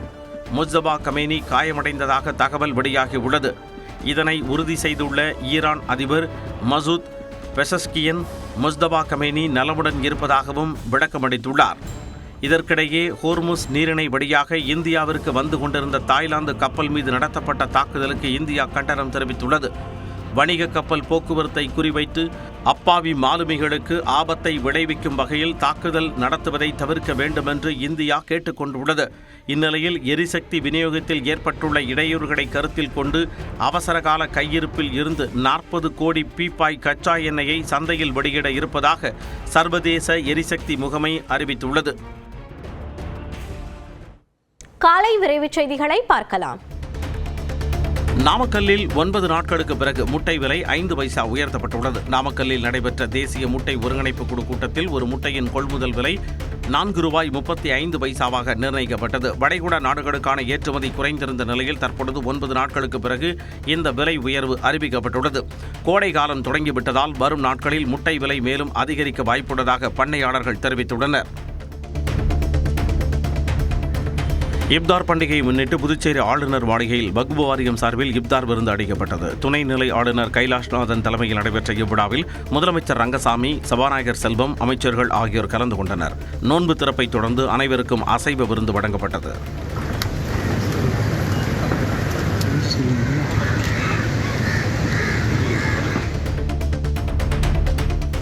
முஜ்தபா கமேனி காயமடைந்ததாக தகவல் வெளியாகியுள்ளது. இதனை உறுதி செய்துள்ள ஈரான் அதிபர் மசூத் பெசஸ்கியன் முஜ்தபா கமேனி நலமுடன் இருப்பதாகவும் விளக்கமளித்துள்ளார். இதற்கிடையே ஹோர்முஸ் நீரிணை வழியாக இந்தியாவிற்கு வந்து கொண்டிருந்த தாய்லாந்து கப்பல் மீது நடத்தப்பட்ட தாக்குதலுக்கு இந்தியா கண்டனம் தெரிவித்துள்ளது. வணிக கப்பல் போக்குவரத்தை குறிவைத்து அப்பாவி மாலுமிகளுக்கு ஆபத்தை விளைவிக்கும் வகையில் தாக்குதல் நடத்துவதை தவிர்க்க வேண்டுமென்று இந்தியா கேட்டுக்கொண்டுள்ளது. இந்நிலையில் எரிசக்தி விநியோகத்தில் ஏற்பட்டுள்ள இடையூறுகளை கருத்தில் கொண்டு அவசரகால கையிருப்பில் இருந்து 40 கோடி பீப்பாய் கச்சா எண்ணெயை சந்தையில் வெளியிட இருப்பதாக சர்வதேச எரிசக்தி முகமை அறிவித்துள்ளது. காலை விரைவுச் செய்திகளை பார்க்கலாம். நாமக்கல்லில் 9 நாட்களுக்கு பிறகு முட்டை விலை 5 பைசா உயர்த்தப்பட்டுள்ளது. நாமக்கல்லில் நடைபெற்ற தேசிய முட்டை ஒருங்கிணைப்பு குழு கூட்டத்தில் ஒரு முட்டையின் கொள்முதல் விலை ₹4.35 நிர்ணயிக்கப்பட்டது. வளைகுடா நாடுகளுக்கான ஏற்றுமதி குறைந்திருந்த நிலையில் தற்பொழுது 9 நாட்களுக்கு பிறகு இந்த விலை உயர்வு அறிவிக்கப்பட்டுள்ளது. கோடை காலம் தொடங்கிவிட்டதால் வரும் நாட்களில் முட்டை விலை மேலும் அதிகரிக்க வாய்ப்புள்ளதாக பண்ணையாளர்கள் தெரிவித்துள்ளனர். இப்தார் பண்டிகையை முன்னிட்டு புதுச்சேரி ஆளுநர் மாளிகையில் வக்ஃப் வாரியம் சார்பில் இப்தார் விருந்து அளிக்கப்பட்டது. துணைநிலை ஆளுநர் கைலாஷ்நாதன் தலைமையில் நடைபெற்ற இவ்விழாவில் முதலமைச்சர் ரங்கசாமி, சபாநாயகர் செல்வம், அமைச்சர்கள் ஆகியோர் கலந்து கொண்டனர். நோன்பு திறப்பை தொடர்ந்து அனைவருக்கும் அசைவ விருந்து வழங்கப்பட்டது.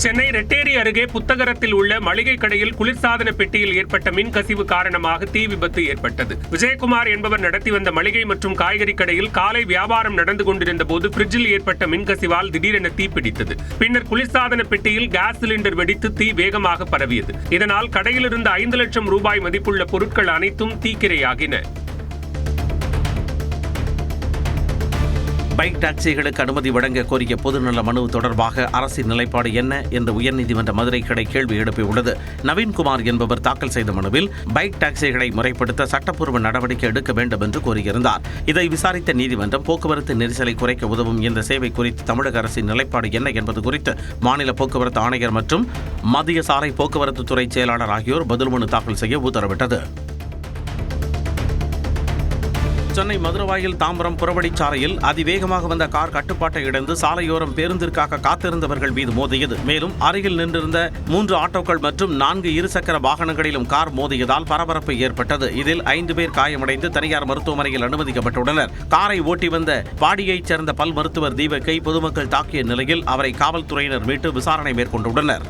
சென்னை ரெட்டேரி அருகே புத்தகரத்தில் உள்ள மளிகை கடையில் குளிர்சாதன பெட்டியில் ஏற்பட்ட மின்கசிவு காரணமாக தீ விபத்து ஏற்பட்டது. விஜயகுமார் என்பவர் நடத்தி வந்த மளிகை மற்றும் காய்கறி கடையில் காலை வியாபாரம் நடந்து கொண்டிருந்த போது பிரிட்ஜில் ஏற்பட்ட மின்கசிவால் திடீரென தீ பிடித்தது. பின்னர் குளிர்சாதன பெட்டியில் கேஸ் சிலிண்டர் வெடித்து தீ வேகமாக பரவியது. இதனால் கடையில் இருந்த 5 லட்சம் ரூபாய் மதிப்புள்ள பொருட்கள் அனைத்தும் தீக்கிரையாகின. பைக் டாக்ஸிகளுக்கு அனுமதி வழங்க கோரிய பொதுநல மனு தொடர்பாக அரசின் நிலைப்பாடு என்ன என்று உயர்நீதிமன்ற மதுரை கிளை கேள்வி எழுப்பியுள்ளது. நவீன்குமார் என்பவர் தாக்கல் செய்த மனுவில் பைக் டாக்ஸிகளை முறைப்படுத்த சட்டப்பூர்வ நடவடிக்கை எடுக்க வேண்டும் என்று கோரியிருந்தார். இதை விசாரித்த நீதிமன்றம் போக்குவரத்து நெரிசலை குறைக்க உதவும் இந்த சேவை குறித்து தமிழக அரசின் நிலைப்பாடு என்ன என்பது குறித்து மாநில போக்குவரத்து ஆணையர் மற்றும் மத்திய சாலை போக்குவரத்து துறை செயலாளர் ஆகியோர் பதில் மனு தாக்கல் செய்ய உத்தரவிட்டது. சென்னை மதுரவாயில் தாம்பரம் புறவழிச்சாலையில் அதிவேகமாக வந்த கார் கட்டுப்பாட்டை இழந்து சாலையோரம் பேருந்திற்காக காத்திருந்தவர்கள் மீது மோதியது. மேலும் அருகில் நின்றிருந்த 3 ஆட்டோக்கள் மற்றும் 4 இருசக்கர வாகனங்களிலும் கார் மோதியதால் பரபரப்பு ஏற்பட்டது. இதில் 5 பேர் காயமடைந்து தனியார் மருத்துவமனையில் அனுமதிக்கப்பட்டுள்ளனர். காரை ஓட்டி வந்த பாடியைச் சேர்ந்த பல் மருத்துவர் தீபக்கை பொதுமக்கள் தாக்கிய நிலையில் அவரை காவல்துறையினர் மீட்டு விசாரணை மேற்கொண்டுள்ளனர்.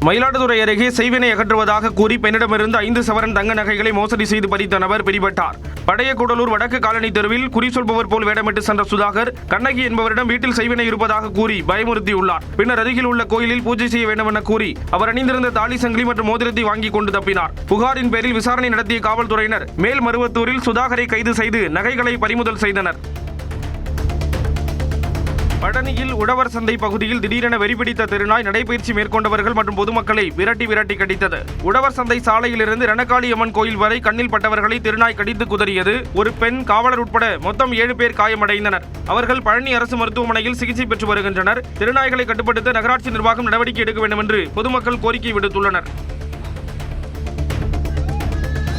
மயிலாடுதுறை அருகே செய்வினை அகற்றுவதாக கூறி பெண்ணிடமிருந்து 5 சவரன் தங்க நகைகளை மோசடி செய்து பறித்த நபர் பிடிபட்டார். படையக்கூடலூர் வடக்கு காலனி தெருவில் குறி சொல்பவர் போல் வேடமிட்டு சென்ற சுதாகர் கண்ணகி என்பவரிடம் வீட்டில் செய்வினை இருப்பதாக கூறி பயமுறுத்தியுள்ளார். பின்னர் அருகில் உள்ள கோயிலில் பூஜை செய்ய வேண்டும் என கூறி அவர் அணிந்திருந்த தாலி சங்கிலி மற்றும் மோதிரத்தை வாங்கி கொண்டு தப்பினார். புகாரின் பேரில் விசாரணை நடத்திய காவல்துறையினர் மேல்மருவத்தூரில் சுதாகரை கைது செய்து நகைகளை பறிமுதல் செய்தனர். பழனியில் உழவர் சந்தை பகுதியில் திடீரென வெறிபிடித்த தெருநாய் நடைபயிற்சி மேற்கொண்டவர்கள் மற்றும் பொதுமக்களை விரட்டி கடித்தது. உழவர் சந்தை சாலையிலிருந்து ரணகாளி அம்மன் கோயில் வரை கண்ணில் பட்டவர்களை தெருநாய் கடித்து குதறியது. ஒரு பெண், காவலர் உட்பட மொத்தம் 7 பேர் காயமடைந்தனர். அவர்கள் பழனி அரசு மருத்துவமனையில் சிகிச்சை பெற்று வருகின்றனர். தெருநாய்களை கட்டுப்படுத்த நகராட்சி நிர்வாகம் நடவடிக்கை எடுக்க வேண்டும் என்று பொதுமக்கள் கோரிக்கை விடுத்துள்ளனர்.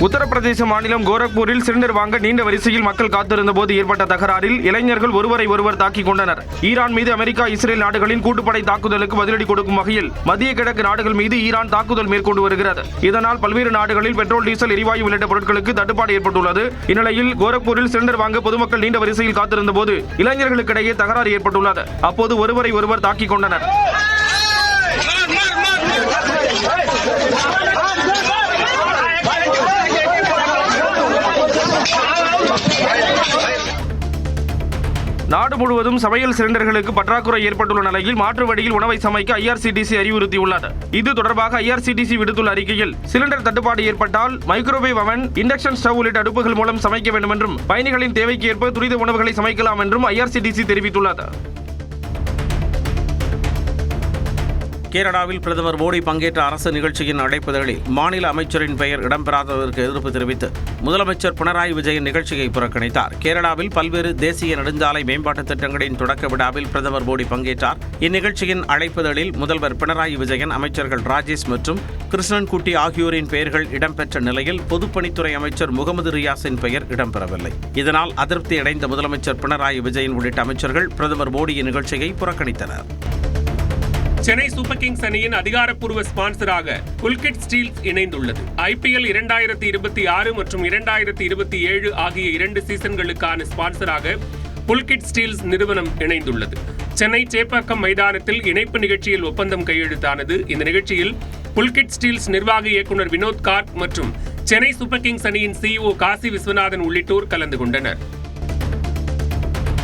உத்தரப்பிரதேச மாநிலம் கோரக்பூரில் சிலிண்டர் வாங்க நீண்ட வரிசையில் மக்கள் காத்திருந்த போது ஏற்பட்ட தகராறில் இளைஞர்கள் ஒருவர் தாக்கிக் கொண்டனர். ஈரான் மீது அமெரிக்கா, இஸ்ரேல் நாடுகளின் கூட்டுப்படை தாக்குதலுக்கு பதிலடி கொடுக்கும் வகையில் மத்திய கிழக்கு நாடுகள் மீது ஈரான் தாக்குதல் மேற்கொண்டு வருகிறது. இதனால் பல்வேறு நாடுகளில் பெட்ரோல், டீசல், எரிவாயு உள்ளிட்ட பொருட்களுக்கு தட்டுப்பாடு ஏற்பட்டுள்ளது. இந்நிலையில் கோரக்பூரில் சிலிண்டர் வாங்க பொதுமக்கள் நீண்ட வரிசையில் காத்திருந்த போது இளைஞர்களுக்கிடையே தகராறு ஏற்பட்டுள்ளது. அப்போது ஒருவர் தாக்கிக் கொண்டனர். நாடு முழுவதும் சமையல் சிலிண்டர்களுக்கு பற்றாக்குறை ஏற்பட்டுள்ள நிலையில் மாற்று வழியில் உணவை சமைக்க IRCTC அறிவுறுத்தியுள்ளது. இது தொடர்பாக IRCTC விடுத்துள்ள அறிக்கையில் சிலிண்டர் தட்டுப்பாடு ஏற்பட்டால் மைக்ரோவேவ் அவன், இண்டக்ஷன் ஸ்டவ் உள்ளிட்ட அடுப்புகள் மூலம் சமைக்க வேண்டும் என்றும் பயணிகளின் தேவைக்கு ஏற்ப துரித உணவுகளை சமைக்கலாம் என்றும் IRCTC தெரிவித்துள்ளது. கேரளாவில் பிரதமர் மோடி பங்கேற்ற அரசு நிகழ்ச்சியின் அழைப்புதலில் மாநில அமைச்சரின் பெயர் இடம்பெறாததற்கு எதிர்ப்பு தெரிவித்து முதலமைச்சர் பினராயி விஜயன் நிகழ்ச்சியை புறக்கணித்தார். கேரளாவில் பல்வேறு தேசிய நெடுஞ்சாலை மேம்பாட்டு திட்டங்களின் தொடக்க விழாவில் பிரதமர் மோடி பங்கேற்றார். இந்நிகழ்ச்சியின் அழைப்புதலில் முதல்வர் பினராயி விஜயன், அமைச்சர்கள் ராஜேஷ் மற்றும் கிருஷ்ணன்குட்டி ஆகியோரின் பெயர்கள் இடம்பெற்ற நிலையில் பொதுப்பணித்துறை அமைச்சர் முகமது ரியாஸின் பெயர் இடம்பெறவில்லை. இதனால் அதிருப்தி அடைந்த முதலமைச்சர் பினராயி விஜயன் உள்ளிட்ட அமைச்சர்கள் பிரதமர் மோடியின் நிகழ்ச்சியை புறக்கணித்தனர். சென்னை சூப்பர் கிங்ஸ் அணியின் அதிகாரப்பூர்வ ஸ்பான்சராக புல்கிட் ஸ்டீல்ஸ் இணைந்துள்ளது. IPL 2026 மற்றும் 2027 ஆகிய 2 சீசன்களுக்கான ஸ்பான்சராக புல்கிட் ஸ்டீல்ஸ் நிறுவனம் இணைந்துள்ளது. சென்னை சேப்பாக்கம் மைதானத்தில் இணைப்பு நிகழ்ச்சியில் ஒப்பந்தம் கையெழுத்தானது. இந்த நிகழ்ச்சியில் புல்கிட் ஸ்டீல்ஸ் நிர்வாக இயக்குநர் வினோத் கார்க் மற்றும் சென்னை சூப்பர் கிங்ஸ் அணியின் CEO காசி விஸ்வநாதன் உள்ளிட்டோர் கலந்து கொண்டனர்.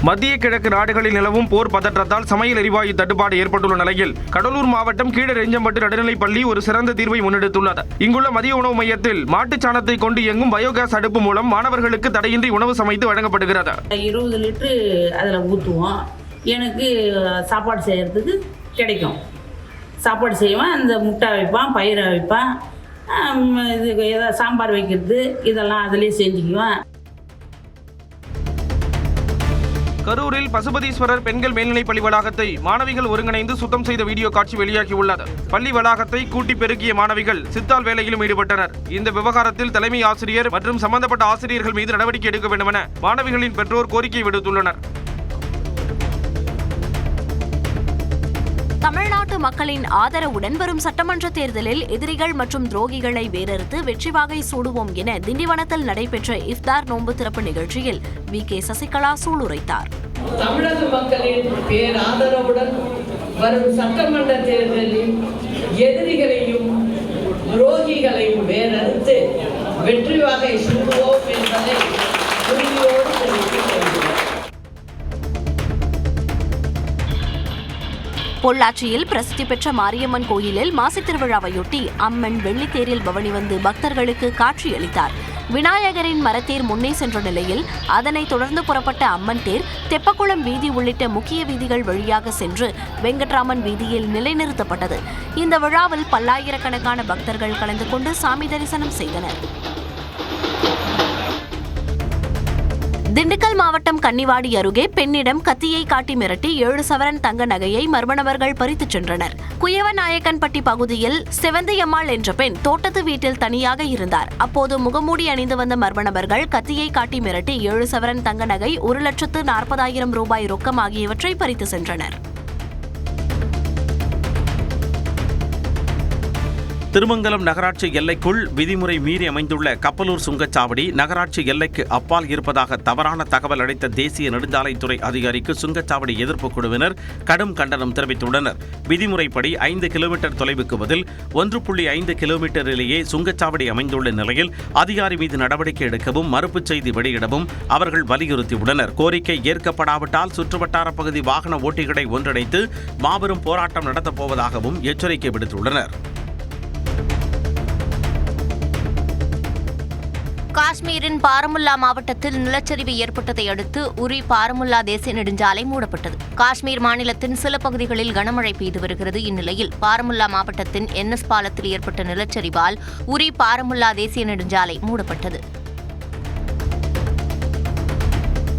மத்திய கிழக்கு நாடுகளில் நிலவும் போர் பதற்றத்தால் சமையல் எரிவாயு தட்டுப்பாடு ஏற்பட்டுள்ள நிலையில் கடலூர் மாவட்டம் கீழரெஞ்சம்பட்டு நடுநிலைப்பள்ளி ஒரு சிறந்த தீர்வை முன்னெடுத்துள்ளது. இங்குள்ள மதிய உணவு மையத்தில் மாட்டுச் சாணத்தை கொண்டு இயங்கும் பயோகேஸ் அடுப்பு மூலம் மாணவர்களுக்கு தடையின்றி உணவு சமைத்து வழங்கப்படுகிறது. 20 லிட்டரு அதில் ஊற்றுவோம். எனக்கு சாப்பாடு செய்கிறதுக்கு கிடைக்கும். சாப்பாடு செய்வேன், அந்த முட்டை வைப்பேன், பயிரை வைப்பேன், இது ஏதாவது சாம்பார் வைக்கிறது இதெல்லாம் அதிலே செஞ்சுக்குவேன். கரூரில் பசுபதீஸ்வரர் பெண்கள் மேல்நிலைப்பள்ளி வளாகத்தை மாணவிகள் ஒருங்கிணைந்து சுத்தம் செய்த வீடியோ காட்சி வெளியாகியுள்ளது. பள்ளி வளாகத்தை கூட்டி பெருக்கிய மாணவிகள் சித்தால் வேலையிலும் ஈடுபட்டனர். இந்த விவகாரத்தில் தலைமை ஆசிரியர் மற்றும் சம்பந்தப்பட்ட ஆசிரியர்கள் மீது நடவடிக்கை எடுக்க வேண்டும் என மாணவிகளின் பெற்றோர் கோரிக்கை விடுத்துள்ளனர். தமிழ்நாட்டு மக்களின் ஆதரவுடன் வரும் சட்டமன்ற தேர்தலில் எதிரிகள் மற்றும் துரோகிகளை வேறறுத்து வெற்றி வாகை சூடுவோம் என திண்டிவனத்தில் நடைபெற்ற இஃப்தார் நோன்பு திறப்பு நிகழ்ச்சியில் வி.கே. சசிகலா சூளுரைத்தார். தமிழக மக்களின் பேராதரவுடன் வரும் சட்டமன்ற தேர்தலில் எதிரிகளையும் துரோகிகளையும் வேறறுத்து வெற்றி வாகை சூடுவோம் என்பதை உறுதியோடு தெரிவித்துக் கொள்கிறேன். பொள்ளாச்சியில் பிரசித்தி பெற்ற மாரியம்மன் கோயிலில் மாசி திருவிழாவையொட்டி அம்மன் வெள்ளித்தேரில் பவனி வந்து பக்தர்களுக்கு காட்சியளித்தார். விநாயகரின் மரத்தேர் முன்னே சென்ற நிலையில் அதனைத் தொடர்ந்து புறப்பட்ட அம்மன் தேர் தெப்பக்குளம் வீதி உள்ளிட்ட முக்கிய வீதிகள் வழியாக சென்று வெங்கட்ராமன் வீதியில் நிலைநிறுத்தப்பட்டது. இந்த விழாவில் பல்லாயிரக்கணக்கான பக்தர்கள் கலந்து கொண்டு சாமி தரிசனம் செய்தனர். திண்டுக்கல் மாவட்டம் கன்னிவாடி அருகே பெண்ணிடம் கத்தியை காட்டி மிரட்டி 7 சவரன் தங்க நகையை மர்ம நபர்கள் பறித்துச் சென்றனர். குயவநாயக்கன்பட்டி பகுதியில் செவந்தியம்மாள் என்ற பெண் தோட்டத்து வீட்டில் தனியாக இருந்தார். அப்போது முகமூடி அணிந்து வந்த மர்ம நபர்கள் கத்தியை காட்டி மிரட்டி 7 சவரன் தங்க நகை 1,40,000 ரூபாய் ரொக்கம் ஆகியவற்றை பறித்து சென்றனர். திருமங்கலம் நகராட்சி எல்லைக்குள் விதிமுறை மீறி அமைந்துள்ள கப்பலூர் சுங்கச்சாவடி நகராட்சி எல்லைக்கு அப்பால் இருப்பதாக தவறான தகவல் அளித்த தேசிய நெடுஞ்சாலைத்துறை அதிகாரிக்கு சுங்கச்சாவடி எதிர்ப்பு குழுவினர் கடும் கண்டனம் தெரிவித்துள்ளனர். விதிமுறைப்படி 5 கிலோமீட்டர் தொலைவுக்கு பதில் 1.5 கிலோமீட்டரிலேயே சுங்கச்சாவடி அமைந்துள்ள நிலையில் அதிகாரி மீது நடவடிக்கை எடுக்கவும் மறுப்புச் செய்தி வெளியிடவும் அவர்கள் வலியுறுத்தியுள்ளனர். கோரிக்கை ஏற்கப்படாவிட்டால் சுற்றுவட்டார பகுதி வாகன ஓட்டிகளை ஒன்றிணைத்து மாபெரும் போராட்டம் நடத்தப் போவதாகவும் எச்சரிக்கை விடுத்துள்ளனர். காஷ்மீரின் பாரமுல்லா மாவட்டத்தில் நிலச்சரிவு ஏற்பட்டதை அடுத்து உரி பாரமுல்லா தேசிய நெடுஞ்சாலை மூடப்பட்டது. காஷ்மீர் மாநிலத்தின் சில பகுதிகளில் கனமழை பெய்து வருகிறது. இந்நிலையில் பாரமுல்லா மாவட்டத்தின் என்எஸ் பாலத்தில் ஏற்பட்ட நிலச்சரிவால் உரி பாரமுல்லா தேசிய நெடுஞ்சாலை மூடப்பட்டது.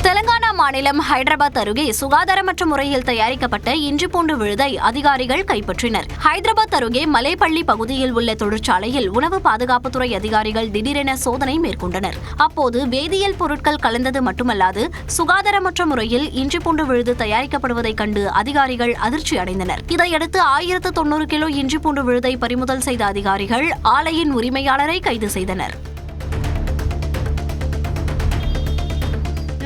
தெலங்கானா மாநிலம் ஹைதராபாத் அருகே சுகாதாரமற்ற முறையில் தயாரிக்கப்பட்ட இஞ்சி பூண்டு விழுதை அதிகாரிகள் கைப்பற்றினர். ஹைதராபாத் அருகே மலைப்பள்ளி பகுதியில் உள்ள தொழிற்சாலையில் உணவு பாதுகாப்புத்துறை அதிகாரிகள் திடீரென சோதனை மேற்கொண்டனர். அப்போது வேதியியல் பொருட்கள் கலந்தது மட்டுமல்லாது சுகாதாரமற்ற முறையில் இஞ்சி பூண்டு விழுது தயாரிக்கப்படுவதைக் கண்டு அதிகாரிகள் அதிர்ச்சி அடைந்தனர். இதையடுத்து 1090 கிலோ இஞ்சி பூண்டு விழுதை பறிமுதல் செய்த அதிகாரிகள் ஆலையின் உரிமையாளரை கைது செய்தனர்.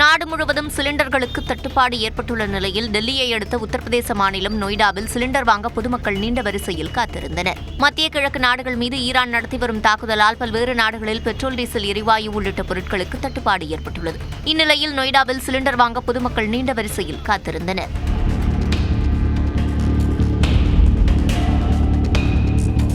நாடு முழுவதும் சிலிண்டர்களுக்கு தட்டுப்பாடு ஏற்பட்டுள்ள நிலையில் டெல்லியை அடுத்த உத்தரப்பிரதேச மாநிலம் நொய்டாவில் சிலிண்டர் வாங்க பொதுமக்கள் நீண்ட வரிசையில் காத்திருந்தனர். மத்திய கிழக்கு நாடுகள் மீது ஈரான் நடத்தி வரும் தாக்குதலால் பல்வேறு நாடுகளில் பெட்ரோல், டீசல், எரிவாயு உள்ளிட்ட பொருட்களுக்கு தட்டுப்பாடு ஏற்பட்டுள்ளது. இந்நிலையில் நொய்டாவில் சிலிண்டர் வாங்க பொதுமக்கள் நீண்ட வரிசையில் காத்திருந்தனர்.